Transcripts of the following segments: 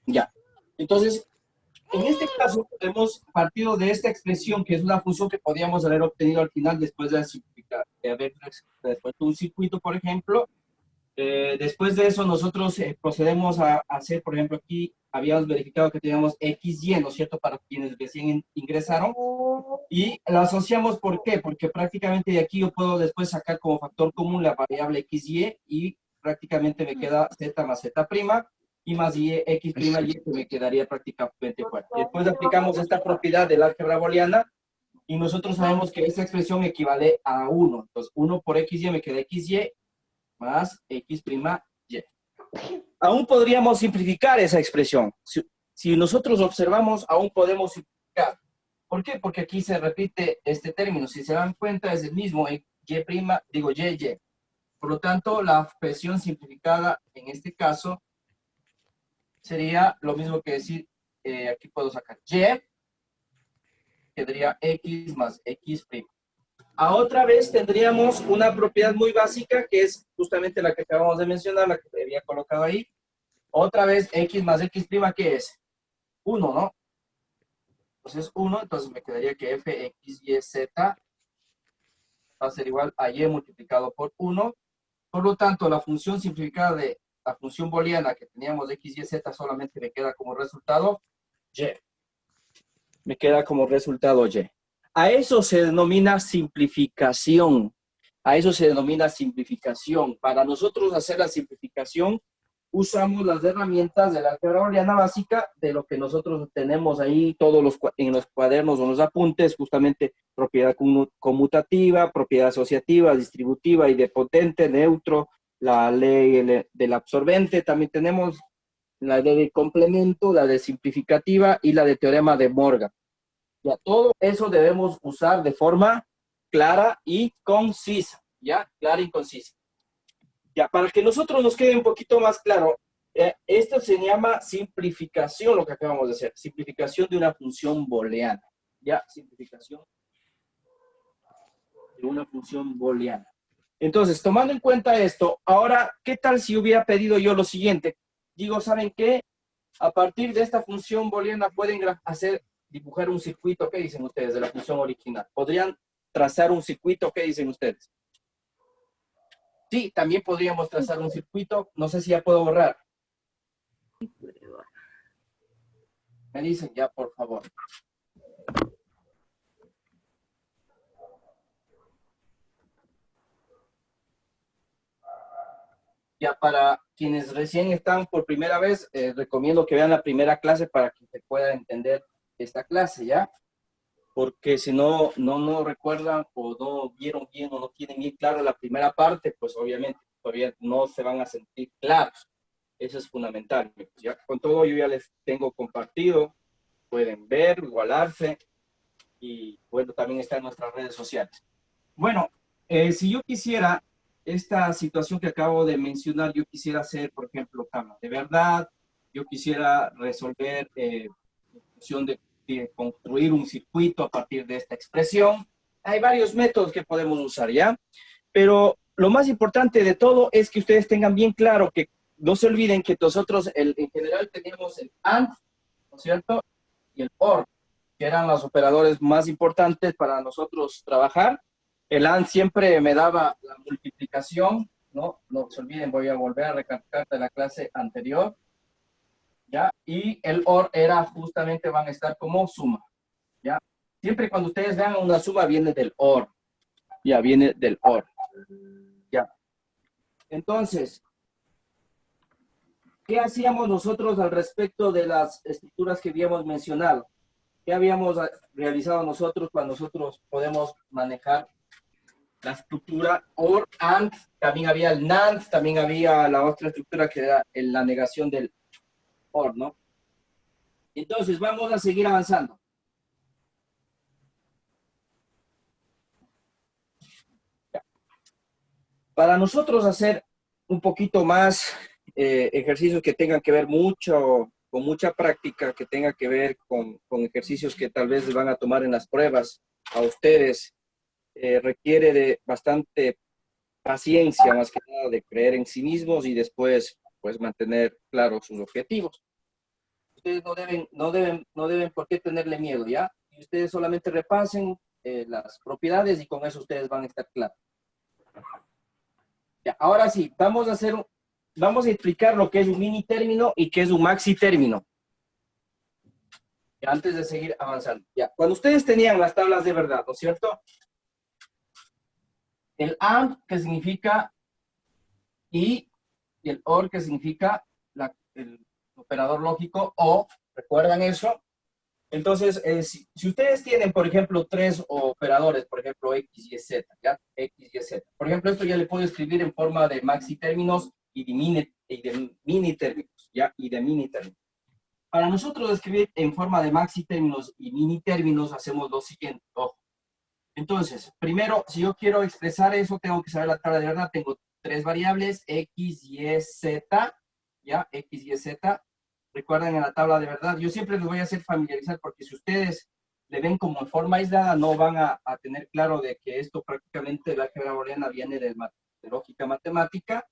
Ya. Entonces, en este caso, hemos partido de esta expresión, que es una función que podríamos haber obtenido al final después de, de haber después de un circuito, por ejemplo. Después de eso, nosotros procedemos a hacer, por ejemplo, aquí habíamos verificado que teníamos XY, ¿no es cierto?, para quienes recién ingresaron. Y la asociamos, ¿por qué? Porque prácticamente de aquí yo puedo después sacar como factor común la variable XY y prácticamente me queda Z más Z prima y más Y, X prima Y, que me quedaría prácticamente fuera. Después aplicamos esta propiedad del álgebra booleana y nosotros sabemos que esta expresión equivale a 1. Entonces, 1 por XY me queda XY más X prima Y. Aún podríamos simplificar esa expresión. Si nosotros observamos, aún podemos simplificar. ¿Por qué? Porque aquí se repite este término. Si se dan cuenta, es el mismo, Y prima, digo Y, Y. Por lo tanto, la expresión simplificada en este caso sería lo mismo que decir, aquí puedo sacar Y, quedaría X más X prima. A otra vez tendríamos una propiedad muy básica que es justamente la que acabamos de mencionar, la que te había colocado ahí. Otra vez X más X prima, ¿qué es? 1, ¿no? Entonces 1, entonces me quedaría que f, x, y, z va a ser igual a y multiplicado por 1. Por lo tanto, la función simplificada de la función booleana que teníamos de x, y, z solamente me queda como resultado y. Me queda como resultado y. A eso se denomina simplificación. A eso se denomina simplificación. Para nosotros hacer la simplificación, usamos las herramientas de la álgebra booleana básica, de lo que nosotros tenemos ahí, todos en los cuadernos o los apuntes, justamente propiedad conmutativa, propiedad asociativa, distributiva, idempotente, neutro, la ley del absorbente. También tenemos la de complemento, la de simplificativa y la de teorema de Morgan. Ya, todo eso debemos usar de forma clara y concisa, ¿ya? Clara y concisa. Ya, para que nosotros nos quede un poquito más claro, esto se llama simplificación, lo que acabamos de hacer, simplificación de una función booleana, ¿ya? Simplificación de una función booleana. Entonces, tomando en cuenta esto, ahora, ¿qué tal si hubiera pedido yo lo siguiente? Digo, ¿saben qué? A partir de esta función booleana pueden dibujar un circuito, ¿qué dicen ustedes de la función original? ¿Podrían trazar un circuito? ¿Qué dicen ustedes? Sí, también podríamos trazar un circuito. No sé si ya puedo borrar. Me dicen ya, por favor. Ya para quienes recién están por primera vez, recomiendo que vean la primera clase para que se pueda entender esta clase, ¿ya? Porque si no recuerdan o no vieron bien o no tienen bien claro la primera parte, pues obviamente todavía no se van a sentir claros. Eso es fundamental. Ya con todo yo ya les tengo compartido, pueden ver, igualarse y bueno, también está en nuestras redes sociales. Bueno, si yo quisiera esta situación que acabo de mencionar, yo quisiera hacer, por ejemplo, cama de verdad, yo quisiera resolver la función de construir un circuito a partir de esta expresión. Hay varios métodos que podemos usar, ¿ya? Pero lo más importante de todo es que ustedes tengan bien claro que no se olviden que nosotros en general teníamos el AND, ¿no es cierto? Y el OR, que eran los operadores más importantes para nosotros trabajar. El AND siempre me daba la multiplicación, ¿no? No se olviden, voy a volver a recalcar de la clase anterior, ¿ya? Y el OR era justamente, van a estar como suma, ¿ya? Siempre cuando ustedes vean una suma viene del OR, ya viene del OR, ¿ya? Entonces, ¿qué hacíamos nosotros al respecto de las estructuras que habíamos mencionado? ¿Qué habíamos realizado nosotros cuando nosotros podemos manejar la estructura OR, AND? También había el NAND, también había la otra estructura que era la negación del OR, ¿no? Entonces, vamos a seguir avanzando. Para nosotros hacer un poquito más ejercicios que tengan que ver mucho, con mucha práctica, que tenga que ver con ejercicios que tal vez van a tomar en las pruebas a ustedes, requiere de bastante paciencia, más que nada de creer en sí mismos y después, pues, mantener claros sus objetivos. ustedes no deben por qué tenerle miedo, ¿ya? Y ustedes solamente repasen las propiedades y con eso ustedes van a estar claros. Ya, ahora sí, vamos a explicar lo que es un mini término y qué es un maxi término. Ya, antes de seguir avanzando. Ya, cuando ustedes tenían las tablas de verdad, ¿no es cierto? El AND, que significa y el OR, que significa el operador lógico o, ¿recuerdan eso? Entonces, si ustedes tienen, por ejemplo, tres operadores, por ejemplo, X, Y, Z, ¿ya? X, Y, Z. Por ejemplo, esto ya le puedo escribir en forma de maxi términos y de mini términos, ¿ya? Y de mini términos. Para nosotros escribir en forma de maxi términos y mini términos, hacemos lo siguiente, ojo. Entonces, primero, si yo quiero expresar eso, tengo que saber la tabla de verdad. Tengo tres variables, X, Y, Z, ¿ya? X, Y, Z. Recuerden en la tabla de verdad. Yo siempre les voy a hacer familiarizar porque si ustedes le ven como en forma aislada, no van a tener claro de que esto prácticamente, la álgebra booleana viene de lógica matemática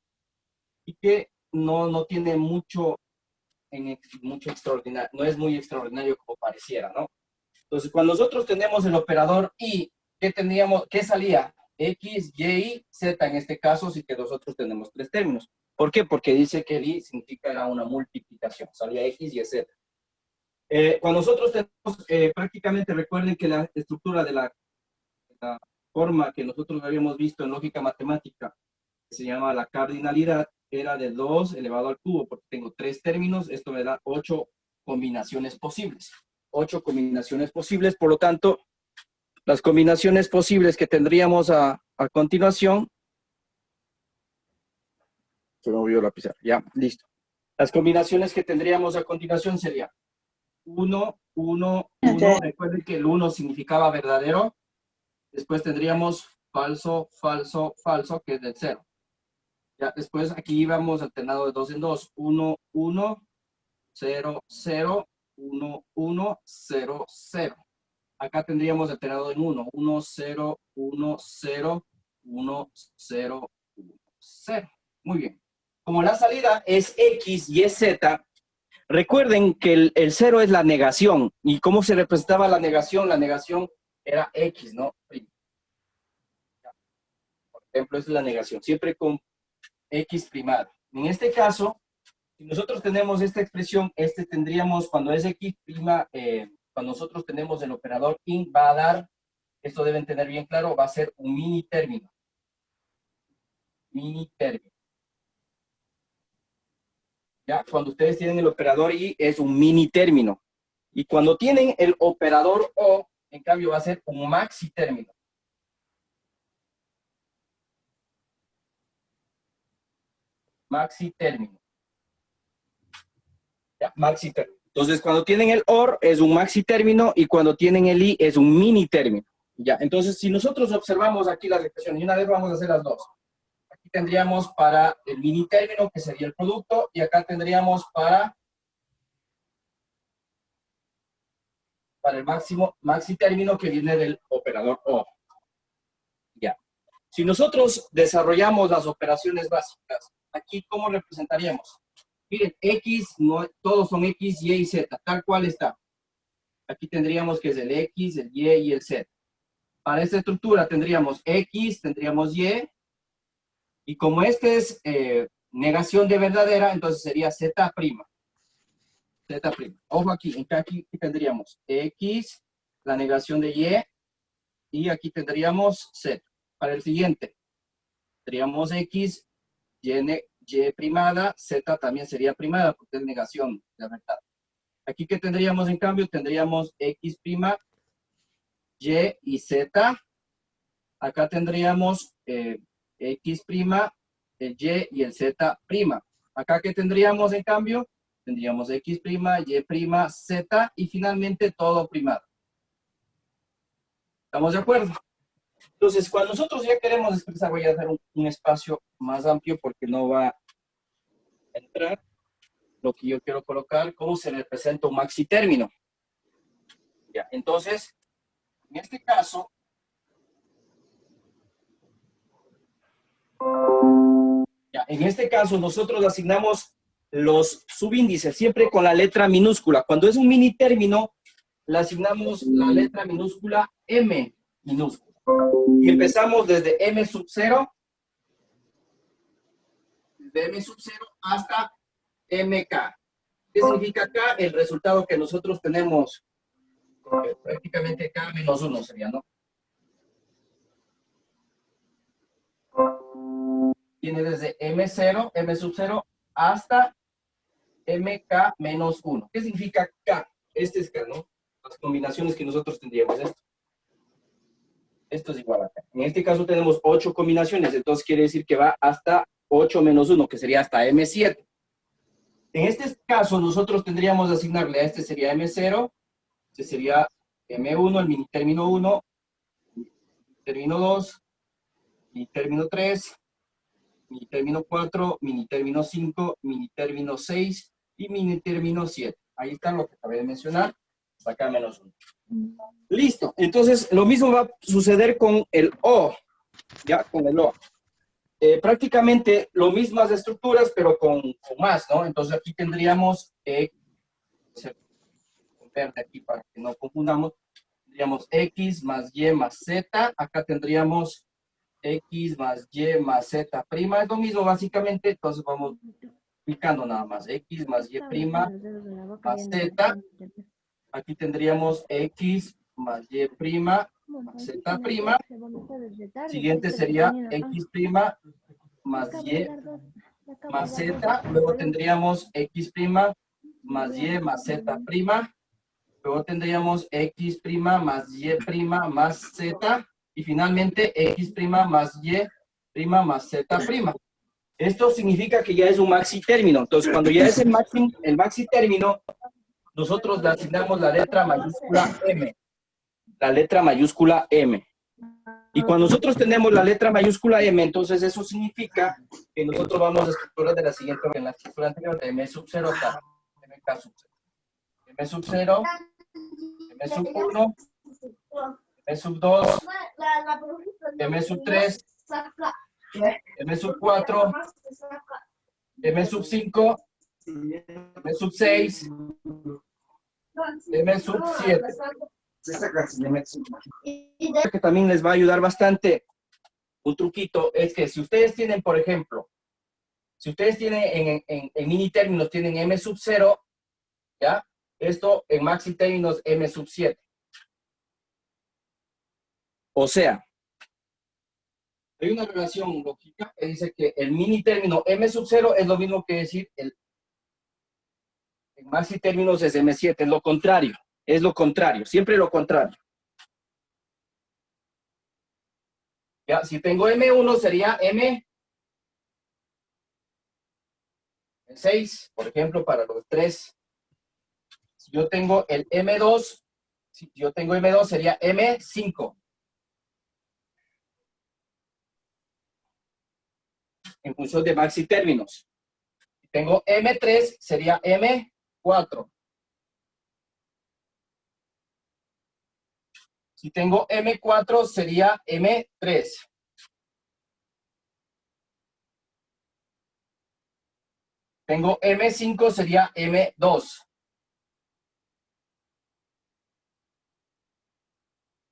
y que no tiene mucho extraordinario, no es muy extraordinario como pareciera, ¿no? Entonces, cuando nosotros tenemos el operador y, ¿qué salía? X, Y, Z en este caso, si que nosotros tenemos tres términos. ¿Por qué? Porque dice que el I significa era una multiplicación, salía X, Y, Z. Cuando nosotros tenemos, prácticamente recuerden que la estructura de la forma que nosotros habíamos visto en lógica matemática, que se llama la cardinalidad, era de 2 elevado al cubo, porque tengo tres términos, esto me da 8 combinaciones posibles. 8 combinaciones posibles, por lo tanto, las combinaciones posibles que tendríamos a continuación, se me olvidó la pizarra, ya, listo. Las combinaciones que tendríamos a continuación serían 1, 1, 1, recuerden que el 1 significaba verdadero, después tendríamos falso, falso, falso, que es del 0. Ya, después aquí íbamos alternado de 2 en 2, 1, 1, 0, 0, 1, 1, 0, 0. Acá tendríamos alternado en 1, 1, 0, 1, 0, 1, 0, 1, 0. Muy bien. Como la salida es X y es Z, recuerden que el 0 es la negación. ¿Y cómo se representaba la negación? La negación era X, ¿no? Por ejemplo, esa es la negación, siempre con X primada. En este caso, si nosotros tenemos esta expresión, tendríamos, cuando es X prima, cuando nosotros tenemos el operador IN, va a dar, esto deben tener bien claro, va a ser un mini término. Mini término. Ya, cuando ustedes tienen el operador I, es un mini término. Y cuando tienen el operador O, en cambio, va a ser un maxi término. Maxi término. Ya, maxi término. Entonces, cuando tienen el OR, es un maxi término, y cuando tienen el I, es un mini término. Ya, entonces, si nosotros observamos aquí las expresiones, y una vez vamos a hacer las dos. Aquí tendríamos para el mini término, que sería el producto, y acá tendríamos para el maxi término, que viene del operador O. Ya. Si nosotros desarrollamos las operaciones básicas, aquí, ¿cómo representaríamos? Miren, X, no, todos son X, Y y Z, tal cual está. Aquí tendríamos que es el X, el Y y el Z. Para esta estructura tendríamos X, tendríamos y como este es negación de verdadera, entonces sería Z'. Z'. Ojo aquí, aquí tendríamos X, la negación de y aquí tendríamos Z. Para el siguiente, tendríamos X, Y primada, Z también sería primada, porque es negación de verdad. Aquí, ¿qué tendríamos en cambio? Tendríamos X', Y y Z. Acá tendríamos X', el Y y el Z'. Acá, ¿qué tendríamos en cambio? Tendríamos X', Y', Z y finalmente todo primado. ¿Estamos de acuerdo? Entonces, cuando nosotros ya queremos expresar, voy a hacer un espacio más amplio porque no va a entrar lo que yo quiero colocar, cómo se representa un maxi término. Ya, entonces, en este caso, nosotros asignamos los subíndices, siempre con la letra minúscula. Cuando es un mini término, le asignamos la letra minúscula M minúscula. Y empezamos desde M sub 0, desde M sub 0 hasta MK. ¿Qué significa acá? El resultado que nosotros tenemos, prácticamente K menos 1 sería, ¿no? Tiene desde M0, M sub 0, hasta MK menos 1. ¿Qué significa K? Este es K, ¿no? Las combinaciones que nosotros tendríamos. Esto es igual a K. En este caso tenemos 8 combinaciones, entonces quiere decir que va hasta 8 menos 1, que sería hasta M7. En este caso, nosotros tendríamos que asignarle a este sería M0, este sería M1, el mini término 1, término 2, mini término 3, mini término 4, mini término 5, mini término 6 y mini término 7. Ahí está lo que acabé de mencionar, hasta acá menos 1. Listo, entonces lo mismo va a suceder con el O, ya, con el O. Prácticamente lo mismas estructuras, pero con más, ¿no? Entonces aquí tendríamos, verde aquí para que no confundamos, tendríamos X más Y más Z, acá tendríamos X más Y más Z prima, es lo mismo básicamente, entonces vamos aplicando nada más, X más Y prima más Z, aquí tendríamos X más Y prima más Z prima, siguiente sería X prima más Y más Z, luego tendríamos X prima más Y más Z prima, luego tendríamos X prima más Y prima más Z, y finalmente X prima más Y prima más Z prima. Esto significa que ya es un maxi término, entonces cuando ya es el maxi término, nosotros le asignamos la letra mayúscula M, la letra mayúscula M. Y cuando nosotros tenemos la letra mayúscula M, entonces eso significa que nosotros vamos a estructurar de la siguiente manera, en la estructura anterior, de M sub 0 hasta MK sub 0. M sub 0, M sub 1, M sub 2, M sub 3, M sub 4, M sub 5, M sub 6, M sub 7. Que también les va a ayudar bastante, un truquito, es que si ustedes tienen, por ejemplo, si ustedes tienen en mini términos, tienen M sub 0, ¿ya? Esto en maxi términos M sub 7. O sea, hay una relación lógica que dice que el mini término M sub 0 es lo mismo que decir en maxi términos es M7, es lo contrario, siempre lo contrario. Ya, si tengo M1 sería M6, por ejemplo, para los 3. Si yo tengo el M2, si yo tengo M2 sería M5. En función de maxi términos. Si tengo M3 sería M4. Si tengo M4 sería M3. Tengo M5 sería M2.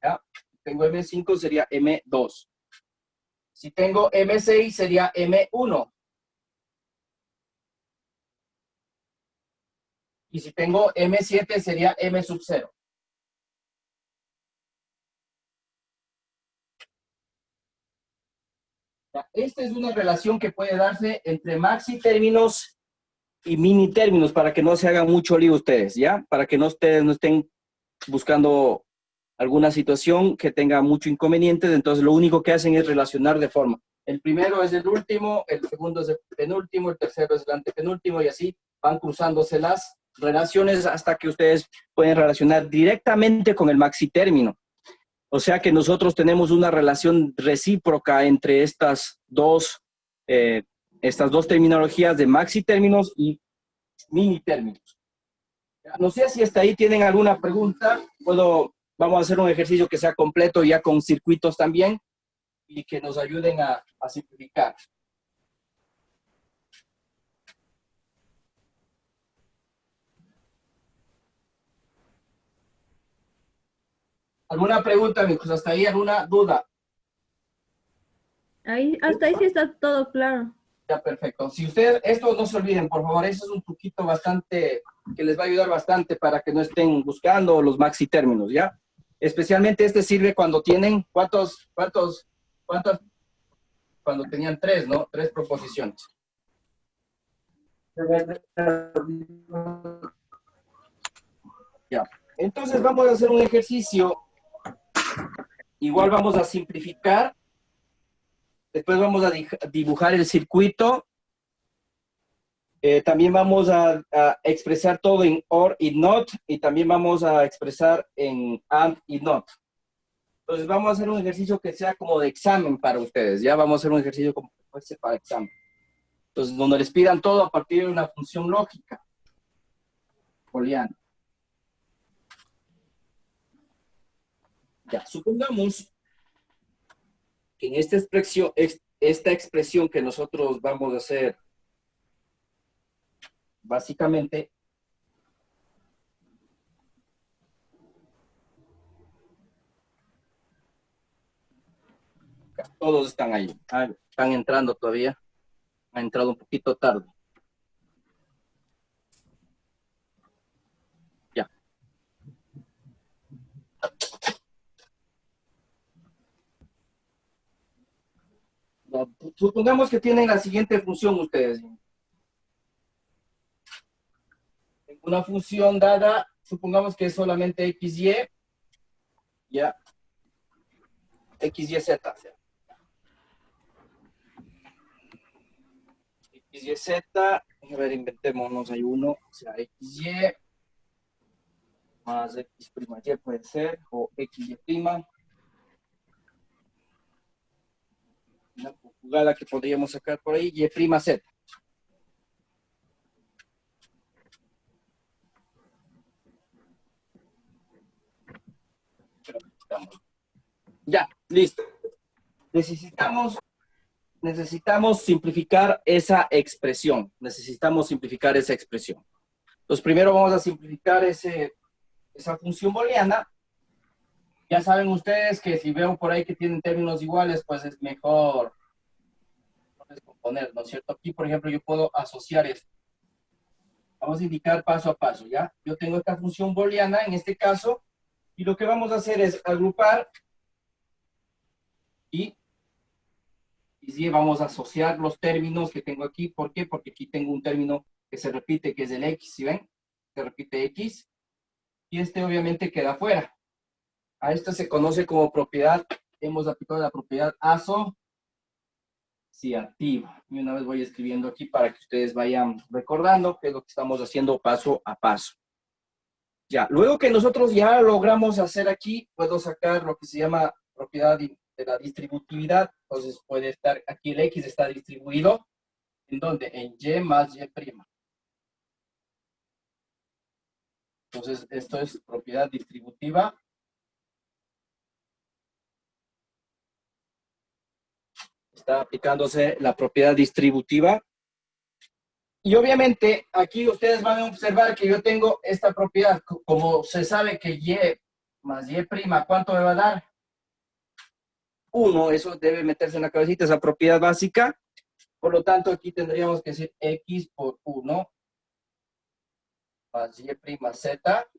¿Ya? Tengo M5 sería M2. Si tengo M6 sería M1. Y si tengo M7 sería M sub 0. Esta es una relación que puede darse entre maxi términos y mini términos para que no se hagan mucho lío ustedes, ¿ya? Para que no estén buscando alguna situación que tenga mucho inconvenientes, entonces lo único que hacen es relacionar de forma. El primero es el último, el segundo es el penúltimo, el tercero es el antepenúltimo y así van cruzándose las relaciones hasta que ustedes pueden relacionar directamente con el maxi término. O sea que nosotros tenemos una relación recíproca entre estas dos terminologías de maxi términos y mini términos. No sé si hasta ahí tienen alguna pregunta. Vamos a hacer un ejercicio que sea completo ya con circuitos también y que nos ayuden a simplificar. ¿Alguna pregunta, amigos? ¿Hasta ahí alguna duda? Ahí, hasta ahí sí está todo claro. Ya, perfecto. Si ustedes, esto no se olviden, por favor, eso es un truquito bastante, que les va a ayudar bastante para que no estén buscando los maxi términos, ¿ya? Especialmente este sirve cuando tienen, cuántas, cuando tenían tres, ¿no? Tres proposiciones. Ya. Entonces vamos a hacer un ejercicio. Igual vamos a simplificar. Después vamos a dibujar el circuito. También vamos a expresar todo en OR y NOT. Y también vamos a expresar en AND y NOT. Entonces vamos a hacer un ejercicio que sea como de examen para ustedes. Ya vamos a hacer un ejercicio como que fuese para examen. Entonces, donde les pidan todo a partir de una función lógica booleana. Ya, supongamos que en esta expresión que nosotros vamos a hacer, básicamente, todos están ahí. Están entrando todavía. Ha entrado un poquito tarde. Ya. Supongamos que tienen la siguiente función ustedes. Una función dada, supongamos que es solamente XY, ya, XYZ. XYZ, a ver, inventémonos, hay uno, o sea, XY más X' Y puede ser, o XY', una jugada que podríamos sacar por ahí, Y', Z. Ya, listo. Necesitamos simplificar esa expresión. Necesitamos simplificar esa expresión. Entonces, primero vamos a simplificar esa función booleana. Ya saben ustedes que si veo por ahí que tienen términos iguales, pues es mejor descomponer, ¿no es cierto? Aquí, por ejemplo, yo puedo asociar esto. Vamos a indicar paso a paso, ¿ya? Yo tengo esta función booleana en este caso, y lo que vamos a hacer es agrupar y sí, vamos a asociar los términos que tengo aquí. ¿Por qué? Porque aquí tengo un término que se repite, que es el X, ¿sí ven? Se repite X, y este obviamente queda fuera. A esto se conoce como propiedad, hemos aplicado la propiedad asociativa. Y una vez voy escribiendo aquí para que ustedes vayan recordando qué es lo que estamos haciendo paso a paso. Ya, luego que nosotros ya logramos hacer aquí, puedo sacar lo que se llama propiedad de la distributividad. Entonces puede estar, aquí el X está distribuido, ¿en dónde? En Y más Y'. Entonces, esto es propiedad distributiva. Está aplicándose la propiedad distributiva. Y obviamente, aquí ustedes van a observar que yo tengo esta propiedad. Como se sabe que Y más Y', ¿cuánto me va a dar? 1, eso debe meterse en la cabecita, esa propiedad básica. Por lo tanto, aquí tendríamos que decir X por 1 más Y', Z.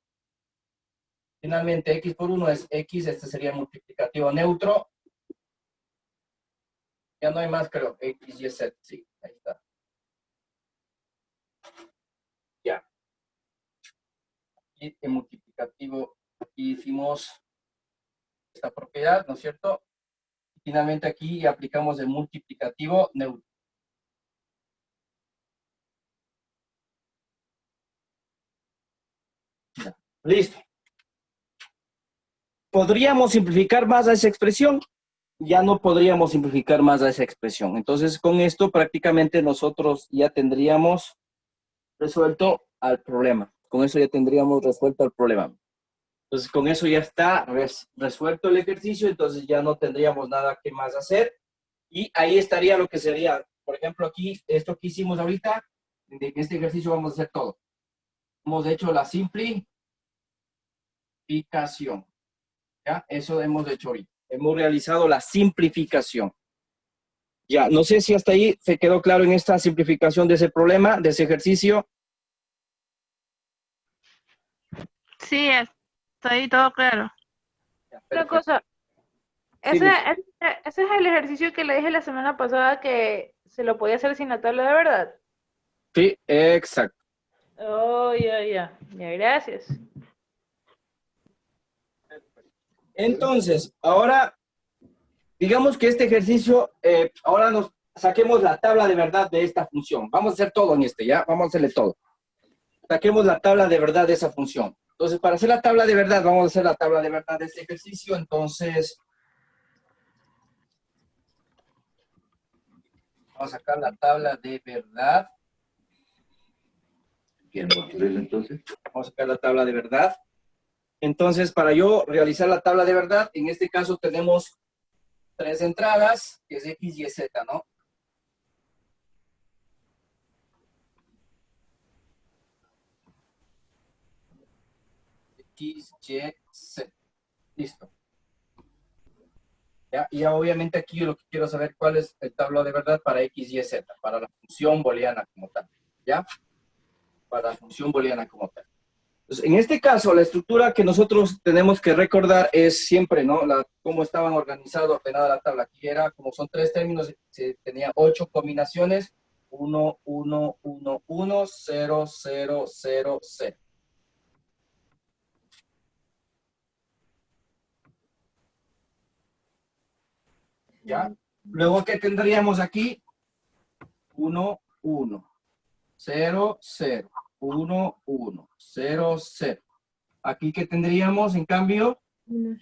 Finalmente, X por 1 es X, este sería el multiplicativo neutro. Ya no hay más, creo, X, Y, Z, sí, ahí está. Ya. Y el multiplicativo, aquí hicimos esta propiedad, ¿no es cierto? Y finalmente aquí aplicamos el multiplicativo neutro. Ya. Listo. ¿Podríamos simplificar más a esa expresión? Ya no podríamos simplificar más a esa expresión. Entonces, con esto prácticamente nosotros ya tendríamos resuelto al problema. Con eso ya tendríamos resuelto el problema. Entonces, con eso ya está resuelto el ejercicio, entonces ya no tendríamos nada que más hacer. Y ahí estaría lo que sería, por ejemplo, aquí, esto que hicimos ahorita, en este ejercicio vamos a hacer todo. Hemos hecho la simplificación. ¿Ya? Eso hemos hecho ahorita. Hemos realizado la simplificación. Ya, no sé si hasta ahí se quedó claro en esta simplificación de ese problema, de ese ejercicio. Sí, está ahí todo claro. Ya, Una perfecto. cosa, Sí, ese es el ejercicio que le dije la semana pasada que se lo podía hacer sin la tabla de verdad. sí, exacto. Oh, ya, gracias. Entonces, ahora, digamos que este ejercicio, ahora nos saquemos la tabla de verdad de esta función. Vamos a hacer todo en este, ¿ya? Vamos a hacerle todo. Saquemos la tabla de verdad de esa función. Entonces, para hacer la tabla de verdad, vamos a hacer la tabla de verdad de este ejercicio. Entonces, vamos a sacar la tabla de verdad. Entonces, Vamos a sacar la tabla de verdad. Entonces, para yo realizar la tabla de verdad, en este caso tenemos tres entradas, que es X, Y, Z, ¿no? X, Y, Z. Listo. ¿Ya? Y obviamente aquí yo lo que quiero saber cuál es el tablero de verdad para X, Y, Z, para la función booleana como tal. ¿Ya? Para la función booleana como tal. Entonces, en este caso, la estructura que nosotros tenemos que recordar es siempre, ¿no? Cómo estaban organizados, ordenada la tabla. Aquí era, como son tres términos, se tenía 8 combinaciones. 1, 1, 1, 1, 0, 0, 0, 0. ¿Ya? Luego, ¿qué tendríamos aquí? 1, 1, 0, 0, 1, 1, 0, 0. Aquí, ¿qué tendríamos? En cambio,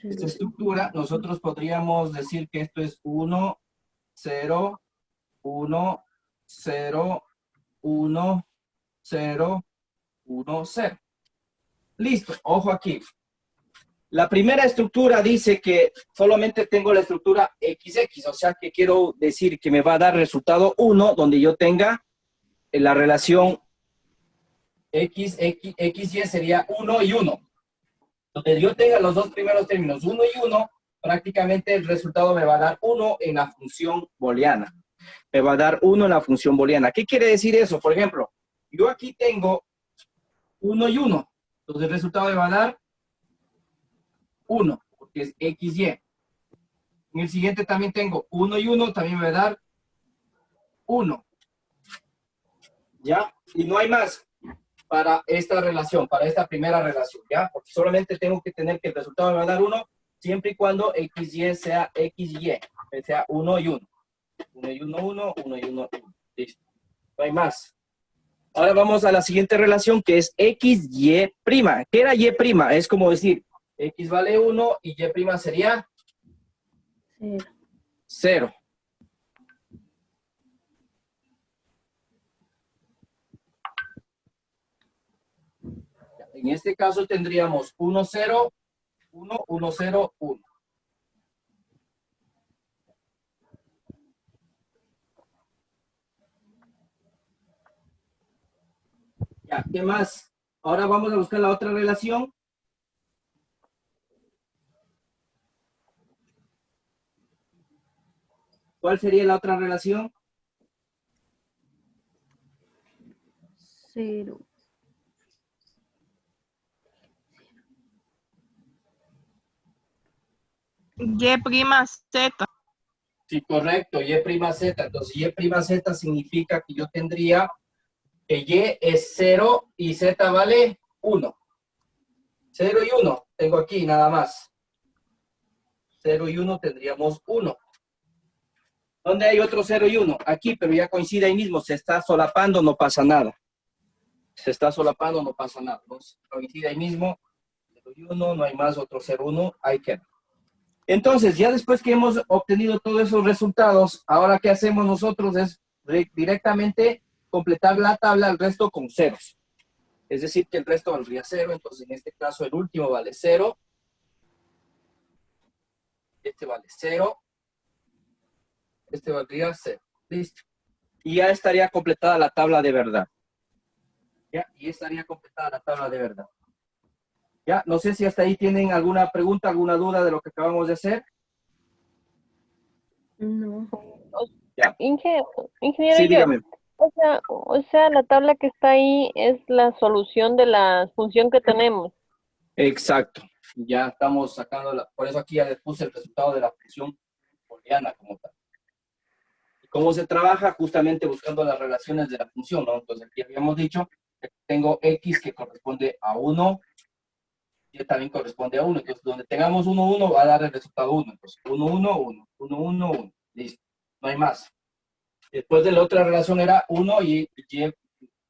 esta estructura, nosotros podríamos decir que esto es 1, 0, 1, 0, 1, 0, 1, 0. Listo, ojo aquí. La primera estructura dice que solamente tengo la estructura XX, o sea que quiero decir que me va a dar resultado 1, donde yo tenga la relación XY sería 1 y 1. Donde yo tenga los dos primeros términos, 1 y 1, prácticamente el resultado me va a dar 1 en la función booleana. Me va a dar 1 en la función booleana. ¿Qué quiere decir eso? Por ejemplo, yo aquí tengo 1 y 1. Entonces el resultado me va a dar 1, porque es XY. En el siguiente también tengo 1 y 1, también me va a dar 1. ¿Ya? Y no hay más para esta relación, para esta primera relación, ¿ya? Porque solamente tengo que tener que el resultado me va a dar 1 siempre y cuando XY sea XY, sea 1 y 1. 1 y 1, 1, 1 y 1, 1. Listo. No hay más. Ahora vamos a la siguiente relación que es XY'. ¿Qué era Y'? Es como decir, X vale 1 y Y' sería 0. En este caso tendríamos 1, 0, 1, 1, 0, 1. Ya, ¿qué más? Ahora vamos a buscar la otra relación. ¿Cuál sería la otra relación? 0. Y', Z. Sí, correcto, Y', Z. Entonces, Y', significa que yo tendría que Y es 0 y Z vale 1. 0 y 1 tengo aquí nada más. 0 y 1 tendríamos 1. ¿Dónde hay otro 0 y 1? Aquí, pero ya coincide ahí mismo. Se está solapando, no pasa nada. Se está solapando, no pasa nada. Entonces, coincide ahí mismo. 0 y 1, no hay más otro 0, 1. Ahí queda. Entonces, ya después que hemos obtenido todos esos resultados, ahora ¿qué hacemos nosotros? Es directamente completar la tabla, el resto con ceros. Es decir, que el resto valdría 0. Entonces, en este caso, el último vale 0. Este vale 0. Este valdría 0. Listo. Y ya estaría completada la tabla de verdad. ¿Ya? Y estaría completada la tabla de verdad. Ya, no sé si hasta ahí tienen alguna pregunta, alguna duda de lo que acabamos de hacer. No. Ya. Ingeniero, Sí, dígame. o sea, la tabla que está ahí es la solución de la función que tenemos. Exacto. Ya estamos sacando, por eso aquí ya les puse el resultado de la función booleana como tal. ¿Y cómo se trabaja? Justamente buscando las relaciones de la función, ¿no? Entonces aquí habíamos dicho que tengo x que corresponde a 1, y también corresponde a 1. Entonces, donde tengamos 1, 1, va a dar el resultado 1. Entonces, 1, 1, 1, 1, 1, 1. Listo. No hay más. Después de la otra relación era 1 y y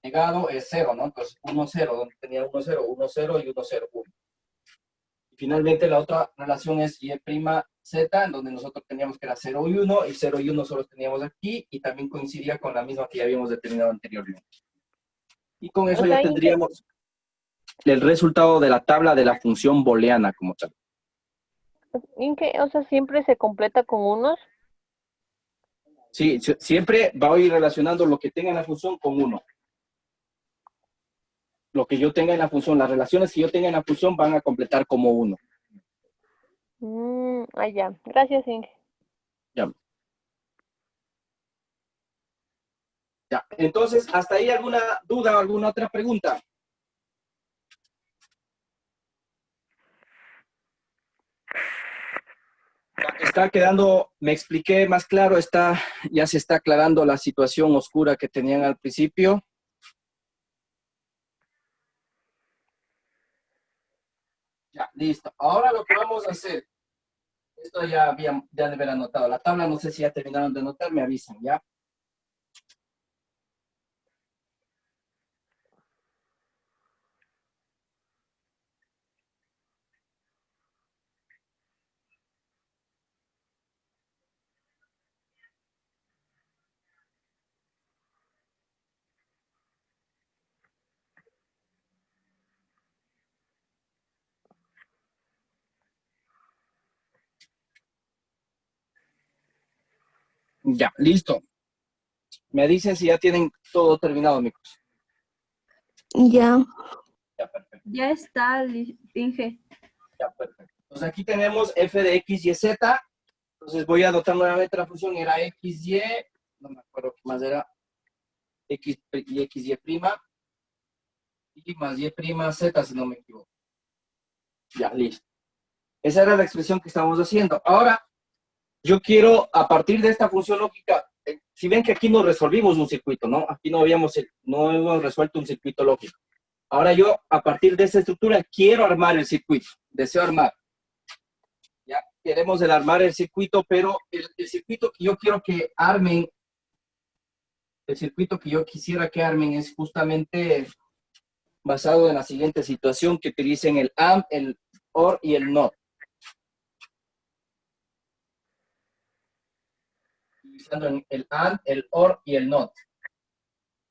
negado es 0, ¿no? Entonces, 1, 0, donde tenía 1, 0, 1, 0 y 1, 0, 1. Y finalmente la otra relación es y' z, en donde nosotros teníamos que era 0 y 1, y 0 y 1 solo teníamos aquí, y también coincidía con la misma que ya habíamos determinado anteriormente. Y con eso O ya sea, tendríamos el resultado de la tabla de la función booleana como tal. O sea, siempre se completa con unos. Sí, siempre va a ir relacionando lo que tenga en la función con 1. Lo que yo tenga en la función, las relaciones que yo tenga en la función van a completar como 1. Ya. Gracias, Inge. Ya. Ya. Entonces, ¿hasta ahí alguna duda o alguna otra pregunta? Ya está quedando, me expliqué más claro, ya se está aclarando la situación oscura que tenían al principio. Ya, listo. Ahora lo que vamos a hacer, esto ya de haber anotado. La tabla no sé si ya terminaron de anotar, me avisan, ¿ya? Ya, listo. Me dicen si ya tienen todo terminado, amigos. Ya. Ya, perfecto. Ya está, Inge. Ya, perfecto. Entonces aquí tenemos f de x, y, z. Entonces voy a anotar nuevamente la función. Era x, y, no me acuerdo qué más era, x y prima, y más y prima z, si no me equivoco. Ya, listo. Esa era la expresión que estamos haciendo. Ahora, yo quiero, a partir de esta función lógica, si ven que aquí no resolvimos un circuito, ¿no? Aquí no hemos resuelto un circuito lógico. Ahora yo, a partir de esta estructura, quiero armar el circuito. Deseo armar. Ya queremos armar el circuito, pero el circuito que yo quiero que armen, el circuito que yo quisiera que armen es justamente basado en la siguiente situación, que utilicen el AND, el OR y el NOT. Utilizando el AND, el OR y el NOT.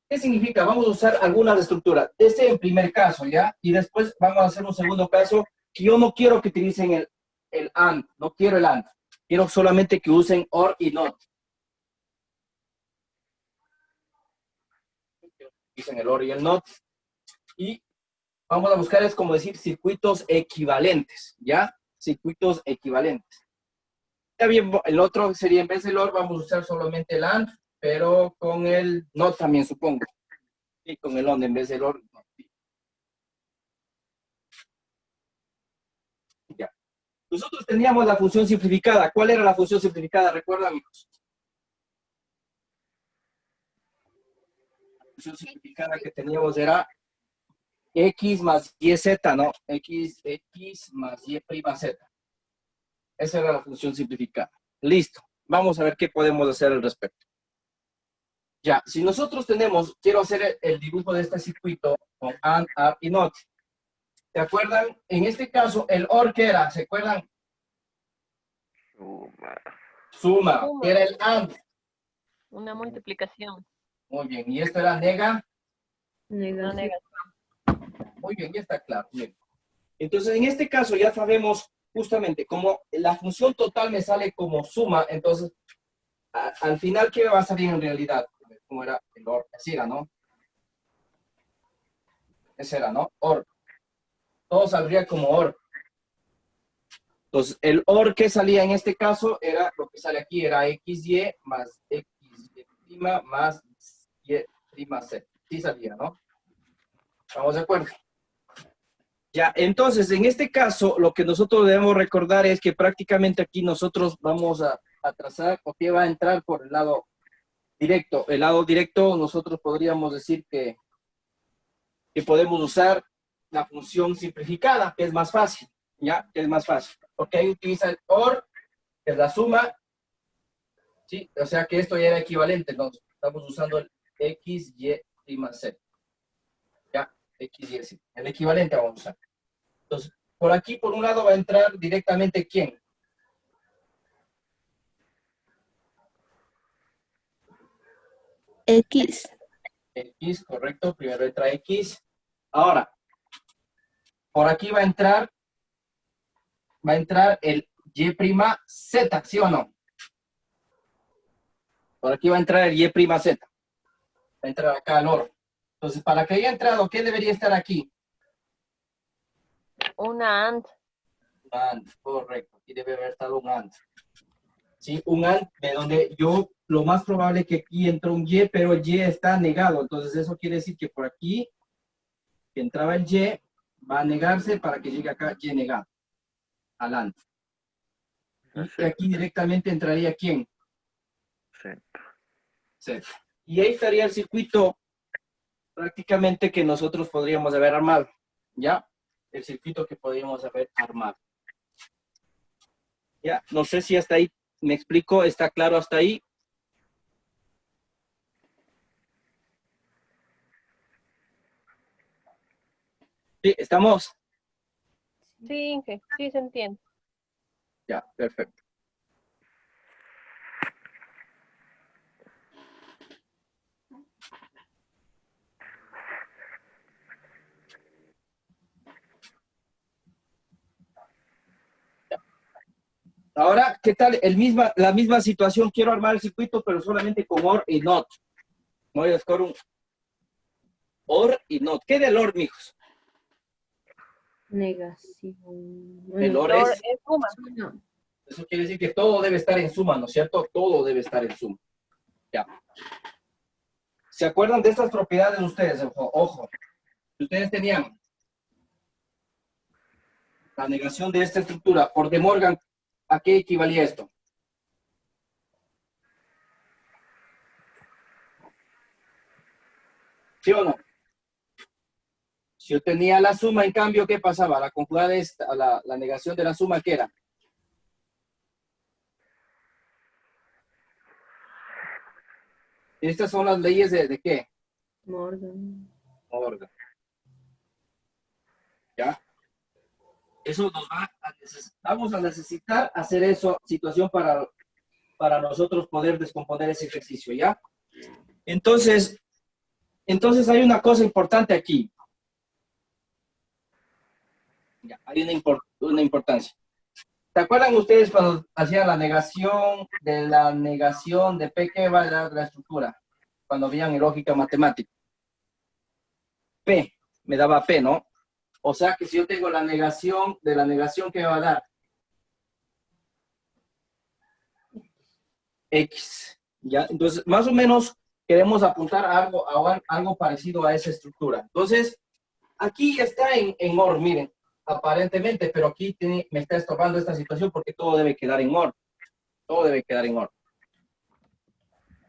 ¿Qué significa? Vamos a usar algunas estructuras. Este en primer caso, ¿ya? Y después vamos a hacer un segundo caso que yo no quiero que utilicen el AND, no quiero el AND. Quiero solamente que usen OR y NOT. Utilicen el OR y el NOT. Y vamos a buscar, es como decir, circuitos equivalentes, ¿ya? Circuitos equivalentes. Ya bien, el otro sería, en vez del OR, vamos a usar solamente el AND, pero con el NOT también, supongo. Y con el ON en vez del OR. Ya. Nosotros teníamos la función simplificada. ¿Cuál era la función simplificada? ¿Recuerdan, amigos? La función simplificada que teníamos era x más y z, ¿no? X más y prima z. Esa era la función simplificada. Listo. Vamos a ver qué podemos hacer al respecto. Ya, si nosotros tenemos, quiero hacer el dibujo de este circuito con AND, OR y NOT. ¿Se acuerdan? En este caso, el OR, ¿qué era? ¿Se acuerdan? Suma. ¿Qué era el AND? Una multiplicación. Muy bien. ¿Y esto era nega? Una Negación. negación. Muy bien, ya está claro. Bien. Entonces, en este caso ya sabemos justamente como la función total me sale como suma, entonces, al final, ¿qué me va a salir en realidad? ¿Cómo era el OR? Así era, ¿no? Ese era, ¿no? OR. todo saldría como OR. Entonces, el OR que salía en este caso era lo que sale aquí, era XY más XY' más Y', sí salía, ¿no? ¿Estamos de acuerdo? Ya, entonces, en este caso, lo que nosotros debemos recordar es que prácticamente aquí nosotros vamos a trazar, o que va a entrar por el lado directo. El lado directo, nosotros podríamos decir que podemos usar la función simplificada, que es más fácil, ¿ya? Que es más fácil. Porque ahí utiliza el OR, que es la suma, ¿sí? O sea que esto ya era equivalente, ¿no? Estamos usando el X, Y, más Z. ¿Ya? X, Y, Z. El equivalente vamos a usar. Entonces, por aquí, por un lado, va a entrar directamente ¿quién? X. X, correcto. Primero entra X. Ahora, por aquí va a entrar el Y', ¿sí o no? Por aquí va a entrar el Y', Z. Va a entrar acá al OR. Entonces, para que haya entrado, ¿qué debería estar aquí? Una AND. Un AND, correcto. Aquí debe haber estado un AND. ¿Sí? Un AND de donde lo más probable es que aquí entró un Y, pero el Y está negado. Entonces, eso quiere decir que por aquí, que entraba el Y, va a negarse para que llegue acá Y negado. Al AND. Y aquí directamente entraría ¿quién? Z. Y ahí estaría el circuito prácticamente que nosotros podríamos haber armado. ¿Ya? El circuito que podríamos haber armado. Ya, no sé si hasta ahí me explico, ¿está claro hasta ahí? Sí, ¿estamos? Sí, Inge, sí se entiende. Ya, perfecto. Ahora, ¿qué tal? La misma situación, quiero armar el circuito, pero solamente con OR y NOT. Voy a buscar un OR y NOT. ¿Qué del OR, mijos? Negación. El OR Lor es, es suma. No. eso quiere decir que todo debe estar en suma, ¿no es cierto? Todo debe estar en suma. Ya. ¿Se acuerdan de estas propiedades ustedes? Ojo. Ustedes tenían la negación de esta estructura por De Morgan, ¿a qué equivalía esto? ¿Sí o no? Si yo tenía la suma, en cambio, ¿qué pasaba? La conjugada esta, la negación de la suma, ¿qué era? Estas son las leyes de ¿qué? Morgan. Morgan. ¿Ya? Eso nos vamos a necesitar hacer eso, situación para nosotros poder descomponer ese ejercicio, ¿ya? Entonces hay una cosa importante aquí. Ya, hay una importancia. ¿Se acuerdan ustedes cuando hacían la negación de P, qué va a dar la estructura? Cuando veían en lógica matemática. P, me daba P, ¿no? O sea que si yo tengo la negación de la negación, ¿qué me va a dar? X. ¿Ya? Entonces, más o menos queremos apuntar a algo parecido a esa estructura. Entonces, aquí está en OR, miren, aparentemente, pero aquí me está estorbando esta situación porque todo debe quedar en OR. Todo debe quedar en OR.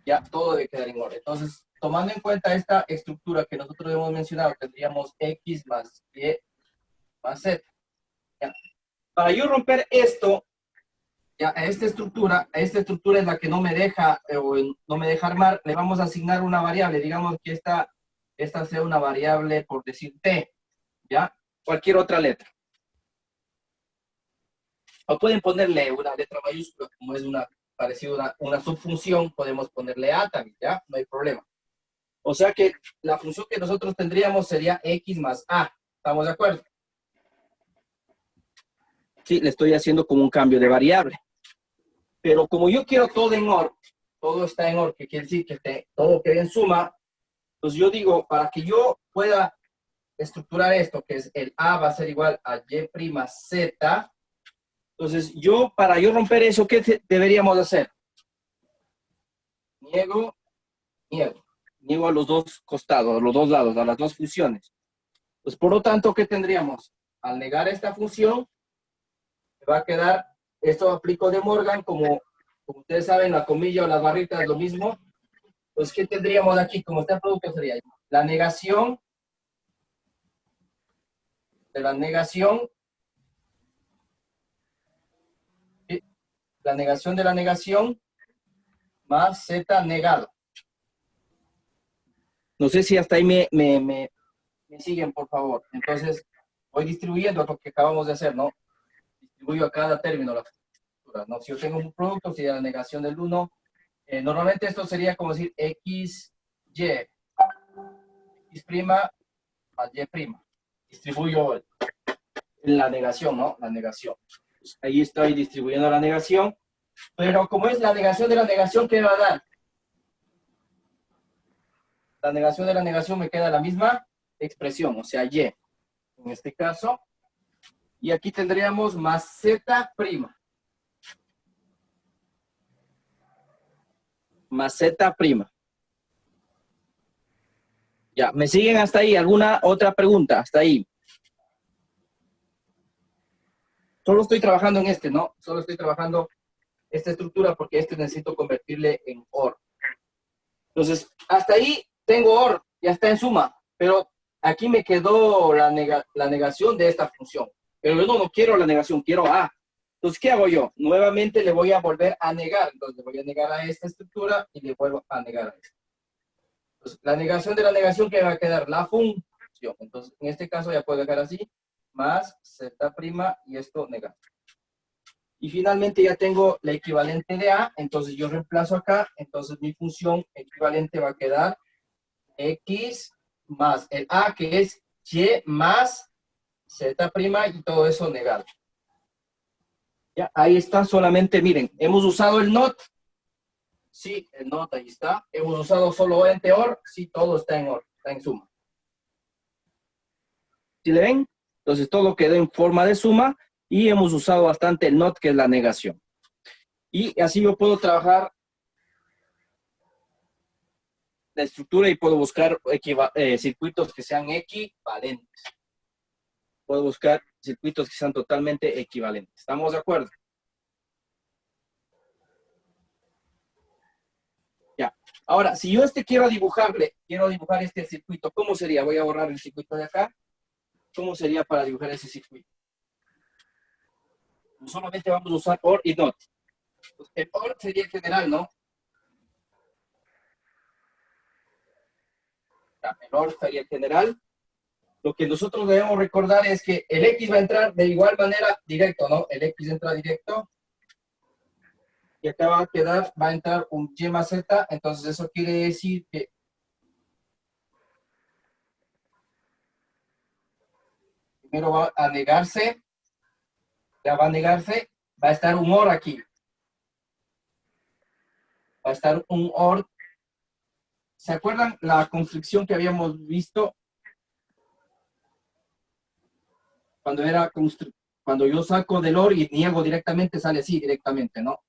Ya, todo debe quedar en OR. Entonces, tomando en cuenta esta estructura que nosotros hemos mencionado, tendríamos X más Y más Z. ¿Ya? Para yo romper esto, ya, a esta estructura es la que no me deja, no me deja armar, le vamos a asignar una variable, digamos que esta sea una variable, por decir T, ¿ya? Cualquier otra letra. O pueden ponerle una letra mayúscula, como es parecido a una subfunción, podemos ponerle A también, ¿ya? No hay problema. O sea que la función que nosotros tendríamos sería X más A, ¿estamos de acuerdo? Sí, le estoy haciendo como un cambio de variable. Pero como yo quiero todo en OR, todo está en OR, que quiere decir que todo quede en suma, pues yo digo, para que yo pueda estructurar esto, que es el A va a ser igual a Y' Z. Entonces, para yo romper eso, ¿qué deberíamos hacer? Niego a los dos costados, a los dos lados, a las dos funciones. Pues por lo tanto, ¿qué tendríamos? Al negar esta función, va a quedar, esto aplico de Morgan, como ustedes saben, la comilla o las barritas es lo mismo. Pues, ¿qué tendríamos aquí? Como este producto sería la negación de la negación, la negación de la negación, más Z negado. No sé si hasta ahí me siguen, por favor. Entonces, voy distribuyendo lo que acabamos de hacer, ¿no? Distribuyo a cada término la estructura, ¿no? Si yo tengo un producto, sería la negación del 1. Normalmente esto sería como decir X, Y, X' más Y'. Distribuyo la negación, ¿no? La negación. Pues ahí estoy distribuyendo la negación. Pero como es la negación de la negación, ¿qué va a dar? La negación de la negación me queda la misma expresión, o sea, Y. En este caso. Y aquí tendríamos más Z'. Más Z'. Ya, ¿me siguen hasta ahí? ¿Alguna otra pregunta? Hasta ahí. Solo estoy trabajando en este, ¿no? Solo estoy trabajando esta estructura porque este necesito convertirle en OR. Entonces, hasta ahí tengo OR, ya está en suma, pero aquí me quedó la negación de esta función. Pero yo no quiero la negación, quiero A. Entonces, ¿qué hago yo? Nuevamente le voy a volver a negar. Entonces, le voy a negar a esta estructura y le vuelvo a negar a esta. Entonces, la negación de la negación, que va a quedar la función. Entonces, en este caso ya puedo dejar así, más Z' y esto negado. Y finalmente ya tengo la equivalente de A, entonces yo reemplazo acá, entonces mi función equivalente va a quedar X más el A, que es Y más Z' y todo eso negado. Ya, ahí está, solamente miren, hemos usado el NOT. Sí, el NOT ahí está. Hemos usado solo ente OR. Sí, todo está en OR, está en suma. ¿Sí le ven? Entonces todo quedó en forma de suma y hemos usado bastante el NOT, que es la negación. Y así yo puedo trabajar la estructura y puedo buscar circuitos que sean equivalentes. Puedo buscar circuitos que sean totalmente equivalentes. ¿Estamos de acuerdo? Ya. Ahora, si yo quiero dibujar este circuito, ¿cómo sería? Voy a borrar el circuito de acá. ¿Cómo sería para dibujar ese circuito? Solamente vamos a usar OR y NOT. Pues el OR sería el general, ¿no? Ya, el OR sería el general. Lo que nosotros debemos recordar es que el X va a entrar de igual manera directo, ¿no? El X entra directo. Y acá va a entrar un Y más Z. Entonces eso quiere decir que primero va a negarse. Ya va a negarse. Va a estar un OR aquí. Va a estar un OR. ¿Se acuerdan la construcción que habíamos visto? Cuando yo saco del OR y niego directamente, sale así directamente, ¿no?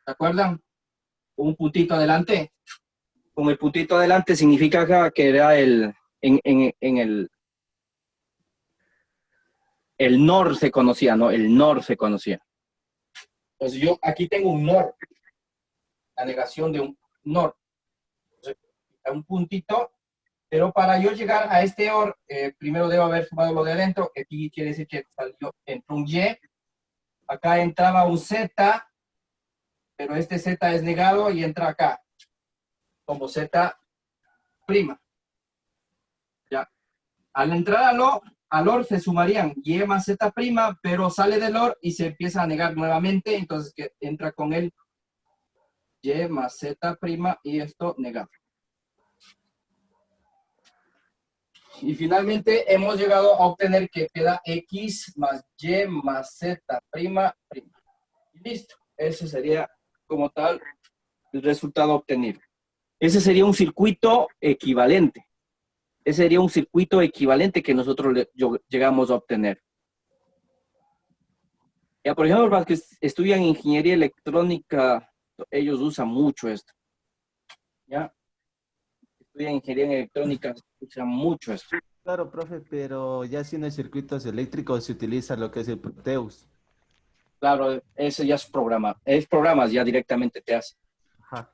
¿Se acuerdan? Un puntito adelante. Con el puntito adelante significa que era el NOR se conocía, ¿no? El NOR se conocía. Entonces yo aquí tengo un NOR. La negación de un NOR. Entonces, un puntito. Pero para yo llegar a este OR, primero debo haber sumado lo de adentro. Aquí quiere decir que entró un Y. Acá entraba un Z, pero este Z es negado y entra acá como Z'. Ya. Al entrar al OR se sumarían Y más Z', pero sale del OR y se empieza a negar nuevamente. Entonces que entra con el Y más Z' y esto negado. Y finalmente hemos llegado a obtener que queda X más Y más Z'. Y listo. Ese sería como tal el resultado obtenido. Ese sería un circuito equivalente. Ese sería un circuito equivalente que nosotros llegamos a obtener. Ya, por ejemplo, para los que estudian ingeniería electrónica, ellos usan mucho esto. ¿Ya? Estudian ingeniería electrónica, usan mucho esto. Claro, profe, pero ya haciendo circuitos eléctricos se utiliza lo que es el Proteus. Claro, ese ya es programa. Es programas ya directamente te hace. Ajá.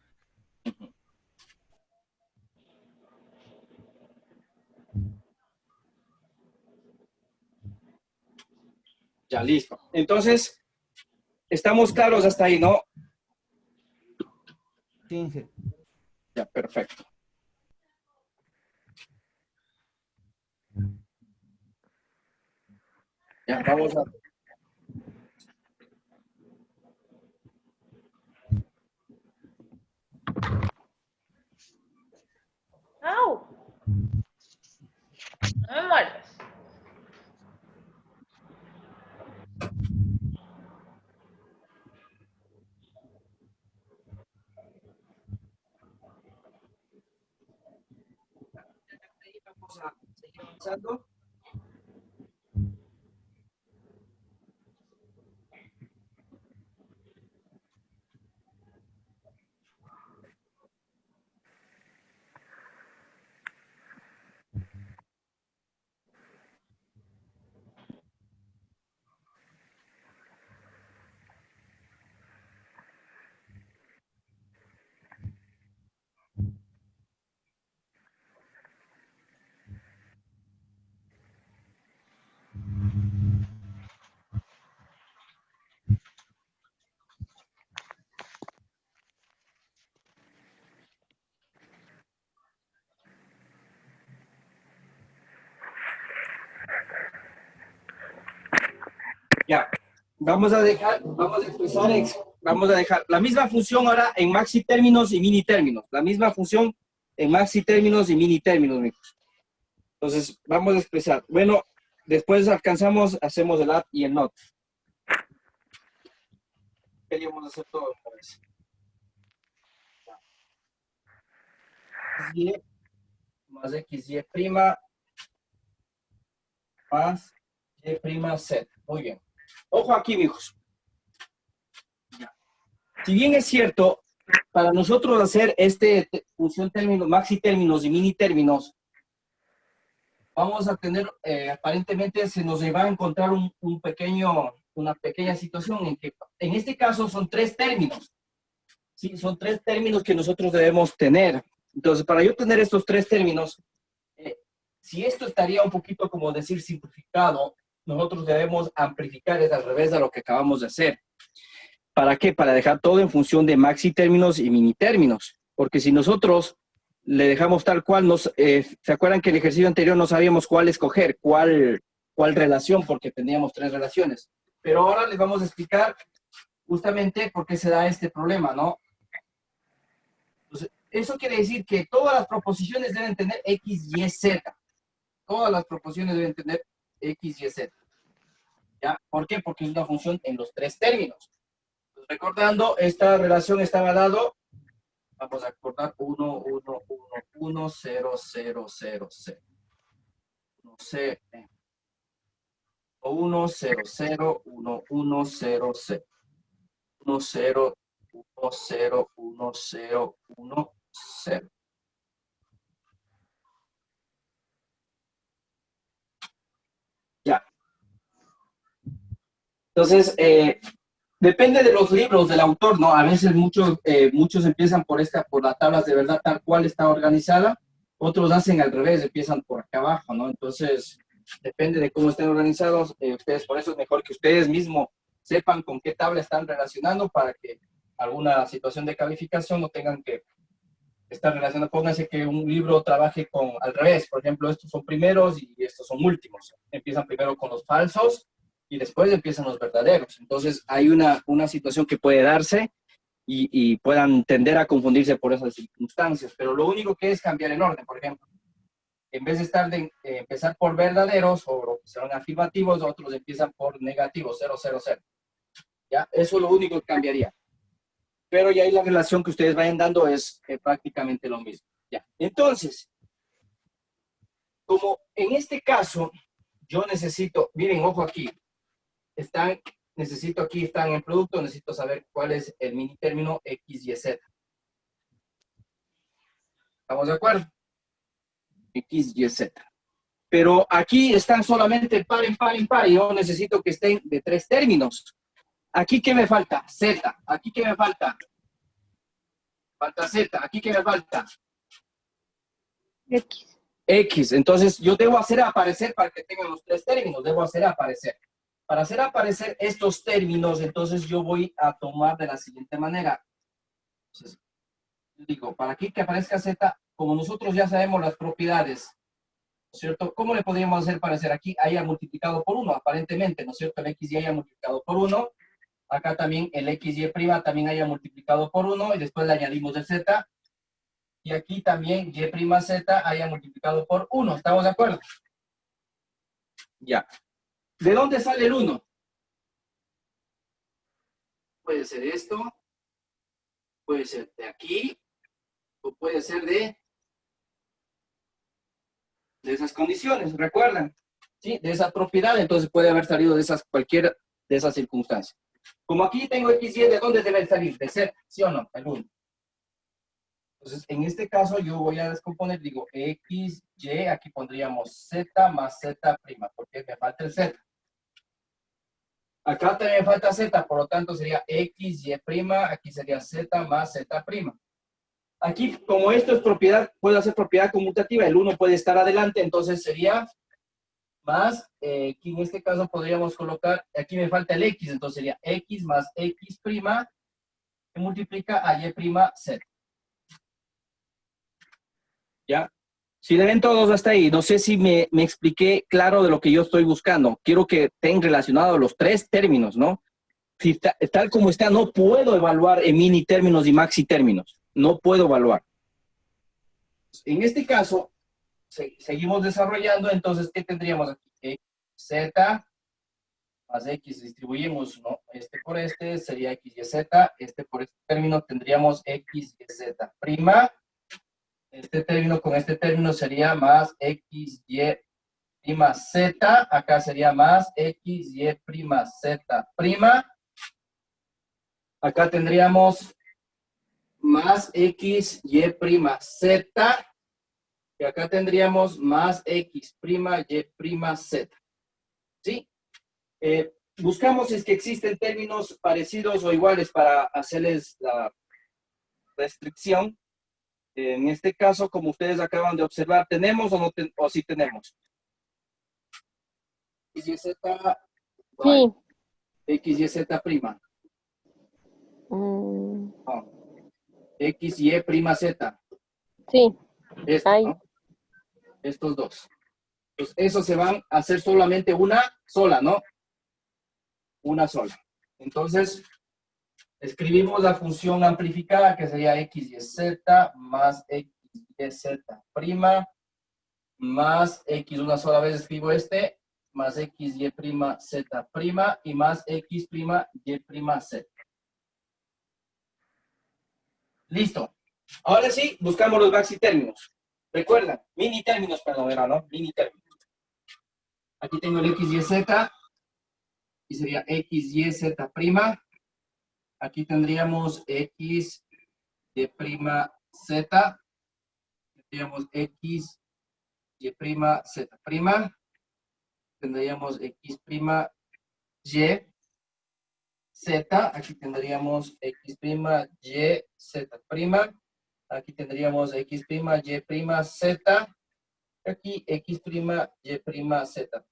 Ya, listo. Entonces, estamos claros hasta ahí, ¿no? Sí, Ya, perfecto. Ya, vamos a... ¡Au! No me muerdas. Vamos a seguir avanzando. Ya, vamos a dejar la misma función ahora en maxi términos y mini términos. La misma función en maxi términos y mini términos, amigos. Entonces, vamos a expresar. Bueno, después hacemos el add y el not. Queríamos hacer todo otra vez. Y más xy prima más y prima z. Muy bien. Ojo aquí, mijos. Si bien es cierto, para nosotros hacer función términos, maxi términos y mini términos, vamos a tener, aparentemente se nos va a encontrar una pequeña situación en que, en este caso, son 3 términos. Sí, son 3 términos que nosotros debemos tener. Entonces, para yo tener estos 3 términos, si esto estaría un poquito como decir simplificado, nosotros debemos amplificar, es al revés de lo que acabamos de hacer. ¿Para qué? Para dejar todo en función de maxi términos y mini términos. Porque si nosotros le dejamos tal cual, ¿se acuerdan que en el ejercicio anterior no sabíamos cuál escoger, cuál relación? Porque teníamos 3 relaciones. Pero ahora les vamos a explicar justamente por qué se da este problema, ¿no? Entonces, eso quiere decir que todas las proposiciones deben tener x, y, z. Todas las proposiciones deben tener x, y, z. ¿Ya? ¿Por qué? Porque es una función en los 3 términos. Entonces, recordando, esta relación estaba dado, vamos a acordar 1, 1, 1, 1, 0, 0, 0, 0. 1, 0, 1, 0, 0, 1, 1, 0, 0. 1, 0, 1, 0, 1, 0, 1, 0. Ya. Entonces, depende de los libros del autor, ¿no? A veces muchos empiezan por las tablas de verdad tal cual está organizada, otros hacen al revés, empiezan por acá abajo, ¿no? Entonces, depende de cómo estén organizados, ustedes, por eso es mejor que ustedes mismos sepan con qué tabla están relacionando para que alguna situación de calificación no tengan que estar relacionando. Pónganse que un libro trabaje al revés, por ejemplo, estos son primeros y estos son últimos. Empiezan primero con los falsos y después empiezan los verdaderos. Entonces, hay una situación que puede darse y puedan tender a confundirse por esas circunstancias. Pero lo único que es cambiar el orden, por ejemplo. En vez de empezar por verdaderos o que sean afirmativos, otros empiezan por negativos, 0, 0, 0. ¿Ya? Eso es lo único que cambiaría. Pero ya ahí la relación que ustedes vayan dando es prácticamente lo mismo. ¿Ya? Entonces, como en este caso, yo necesito, miren, ojo aquí, necesito aquí, están en producto, necesito saber cuál es el mini término X, Y, Z. ¿Estamos de acuerdo? X, Y, Z. Pero aquí están solamente par, impar, impar, y yo necesito que estén de 3 términos. Aquí, ¿qué me falta? Z. Aquí, ¿qué me falta? Falta Z. Aquí, ¿qué me falta? X. X. Entonces, yo debo hacer aparecer para que tengan los 3 términos. Debo hacer aparecer. Para hacer aparecer estos términos, entonces yo voy a tomar de la siguiente manera. Entonces, digo, para aquí que aparezca Z, como nosotros ya sabemos las propiedades, ¿no es cierto? ¿Cómo le podríamos hacer para hacer aquí? Haya multiplicado por 1, aparentemente, ¿no es cierto? El X y haya multiplicado por 1. Acá también el X y prima también haya multiplicado por 1 y después le añadimos el Z. Y aquí también Y prima Z haya multiplicado por 1. ¿Estamos de acuerdo? Ya. ¿De dónde sale el 1? Puede ser esto, puede ser de aquí, o puede ser de esas condiciones, ¿recuerdan? ¿Sí? De esa propiedad, entonces puede haber salido de esas, cualquiera de esas circunstancias. Como aquí tengo X, Y, ¿de dónde debe salir? De Z, ¿sí o no? El 1. Entonces, en este caso, yo voy a descomponer, digo, X, Y, aquí pondríamos Z más Z prima, porque me falta el Z. Acá también me falta Z, por lo tanto sería X, Y prima, aquí sería Z más Z prima. Aquí, como esto es propiedad, puedo hacer propiedad conmutativa, el 1 puede estar adelante, entonces sería más, aquí en este caso podríamos colocar, aquí me falta el X, entonces sería X más X prima, que multiplica a Y prima Z. ¿Ya? Si le ven todos hasta ahí, no sé si me expliqué claro de lo que yo estoy buscando. Quiero que estén relacionados los 3 términos, ¿no? Si tal como está, no puedo evaluar en mini términos y maxi términos. No puedo evaluar. En este caso, seguimos desarrollando, entonces, ¿qué tendríamos aquí? Z más X, distribuimos, ¿no? Este por este, sería X, Y, Z. Este por este término tendríamos X, Y, Z prima. Este término con este término sería más X, Y prima Z. Acá sería más X, Y prima Z prima. Acá tendríamos más X, Y prima Z. Y acá tendríamos más X prima, Y prima Z. ¿Sí? Buscamos si es que existen términos parecidos o iguales para hacerles la restricción. En este caso, como ustedes acaban de observar, ¿tenemos o no o sí tenemos? X, Y, Z, Sí. X, Y, Z prima. Mm, No. X, Y prima Z. sí. Esto, Hay. ¿no? Estos dos. Entonces, esos se van a hacer solamente una sola, ¿no? Una sola. Entonces, escribimos la función amplificada que sería X, Y, Z más X, Y, Z prima más X, una sola vez escribo este, más X, Y prima, Z prima y más X prima, Y prima, Z. Listo. Ahora sí, buscamos los maxi términos. Recuerda, mini términos, perdón, era, ¿no? Mini términos. Aquí tengo el X, Y, Z. Y sería X, Y, Z prima. Aquí tendríamos X, Y prima, Z. Tendríamos X, Y prima, Z prima. Tendríamos X prima, Y, Z. Aquí tendríamos X prima, Y, Z prima. Aquí tendríamos X prima, Y prima, Z. Aquí X prima, Y prima, Z.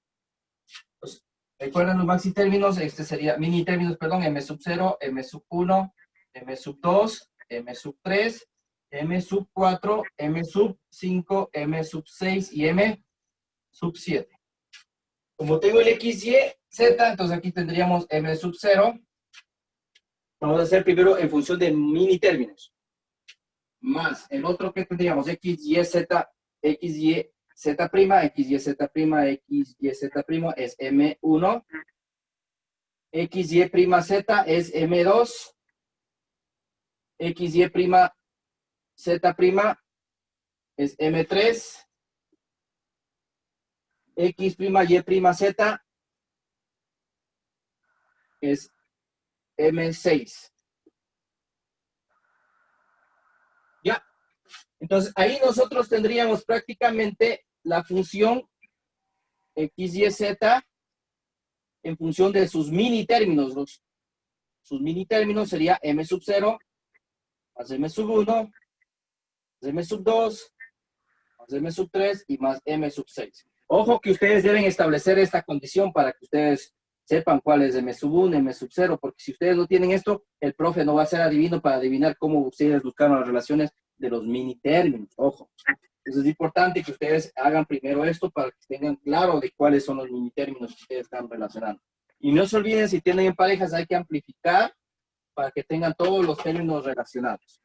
Pues, recuerden los maxi términos, este sería mini términos, perdón, M sub 0, M sub 1, M sub 2, M sub 3, M sub 4, M sub 5, M sub 6 y M sub 7. Como tengo el X, Y, Z, entonces aquí tendríamos M sub 0. Vamos a hacer primero en función de mini términos. Más el otro que tendríamos X, Y, Z, X, Y, Z prima, X, Y, Z prima, X, Y, Z prima es M1. X, Y prima, Z es M2. X, Y prima, Z prima es M3. X', Y', Z es M6. ¿Ya? Entonces, ahí nosotros tendríamos prácticamente la función X, Y, Z en función de sus mini términos. Sus mini términos sería M sub 0 más M sub 1 más M sub 2 más M sub 3 y más M sub 6. Ojo que ustedes deben establecer esta condición para que ustedes sepan cuál es M sub 1, M sub 0, porque si ustedes no tienen esto, el profe no va a ser adivino para adivinar cómo ustedes buscaron las relaciones de los mini términos. Ojo. Entonces es importante que ustedes hagan primero esto para que tengan claro de cuáles son los mini términos que ustedes están relacionando. Y no se olviden, si tienen en parejas, hay que amplificar para que tengan todos los términos relacionados.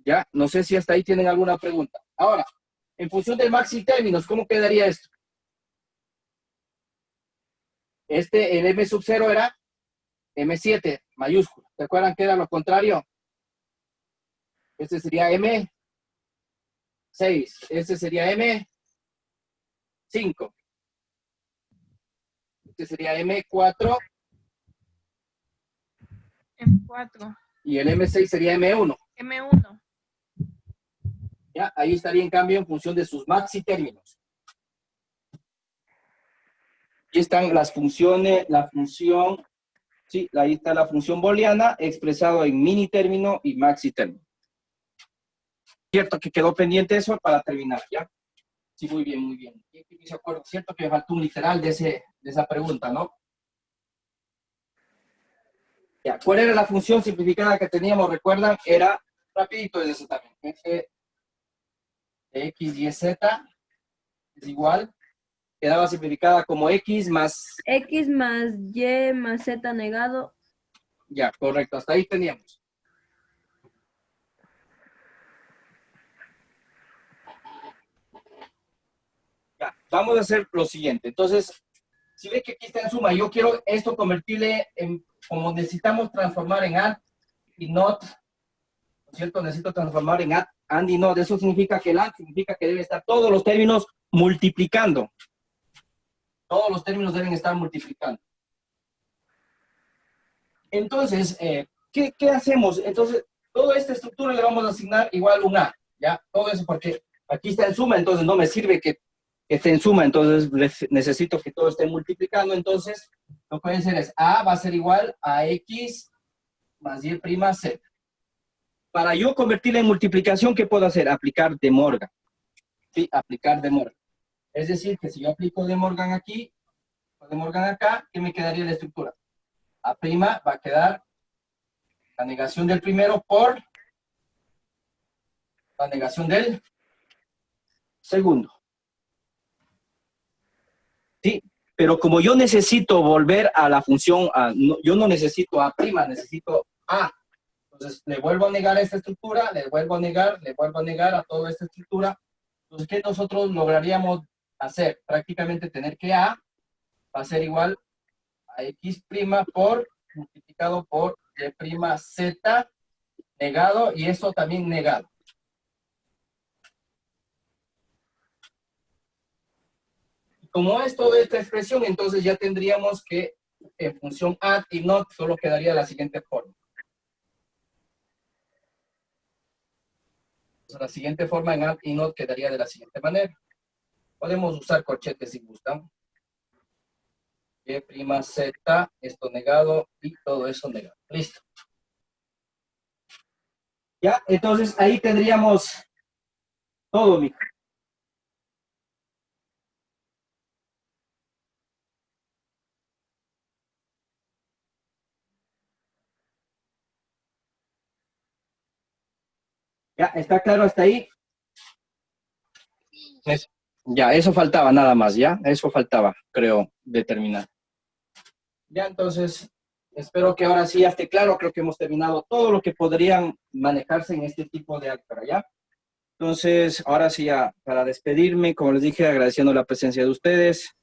¿Ya? No sé si hasta ahí tienen alguna pregunta. Ahora, en función del maxi términos, ¿cómo quedaría esto? El M sub 0 era M7 mayúscula. ¿Se acuerdan que era lo contrario? Este sería M6. Este sería M5. Este sería M4. M4. Y el M6 sería M1. M1. ¿Ya? Ahí estaría en cambio en función de sus maxi términos. Aquí están las funciones, sí, ahí está la función booleana expresado en mini término y maxi término. Cierto que quedó pendiente eso para terminar, ¿ya? Sí, muy bien, muy bien. ¿Se acuerdan? Cierto que me faltó un literal de esa pregunta, ¿no? Ya, ¿cuál era la función simplificada que teníamos? ¿Recuerdan? Era, rapidito es eso también, f de x, y, z es igual, quedaba simplificada como x más... X más Y más Z negado. Ya, correcto, hasta ahí teníamos. Ya, vamos a hacer lo siguiente. Entonces, si ve que aquí está en suma, yo quiero esto convertirle en, como necesitamos transformar en AND y NOT, ¿no es cierto? Necesito transformar en AND y NOT. Eso significa que el AND significa que debe estar todos los términos multiplicando. Todos los términos deben estar multiplicando. Entonces, ¿qué hacemos? Entonces, toda esta estructura le vamos a asignar igual un A, ¿ya? Todo eso porque aquí está en suma, entonces no me sirve que esté en suma, entonces necesito que todo esté multiplicando, entonces lo que puede ser es A va a ser igual a X más Y' Z. Para yo convertirla en multiplicación, ¿qué puedo hacer? Aplicar De Morgan. Sí, aplicar De Morgan. Es decir, que si yo aplico De Morgan aquí, o De Morgan acá, ¿qué me quedaría la estructura? A' va a quedar la negación del primero por la negación del segundo. ¿Sí? Pero como yo necesito volver a la función, yo no necesito A', necesito A. Entonces, le vuelvo a negar a esta estructura, le vuelvo a negar a toda esta estructura. Entonces, ¿qué nosotros lograríamos hacer? Prácticamente tener que A va a ser igual a X' por multiplicado por Y' Z negado y esto también negado. Como es toda esta expresión, entonces ya tendríamos que en función AND y NOT solo quedaría de la siguiente forma. Entonces, la siguiente forma en AND y NOT quedaría de la siguiente manera. Podemos usar corchetes si gustan. Y' Z, esto negado y todo eso negado. Listo. Ya, entonces ahí tendríamos todo, mijo. ¿Ya? ¿Está claro hasta ahí? Ya, eso faltaba nada más, ¿ya? Eso faltaba, creo, determinar. Ya, entonces, espero que ahora sí ya esté claro. Creo que hemos terminado todo lo que podrían manejarse en este tipo de álgebra, ¿ya? Entonces, ahora sí ya, para despedirme, como les dije, agradeciendo la presencia de ustedes.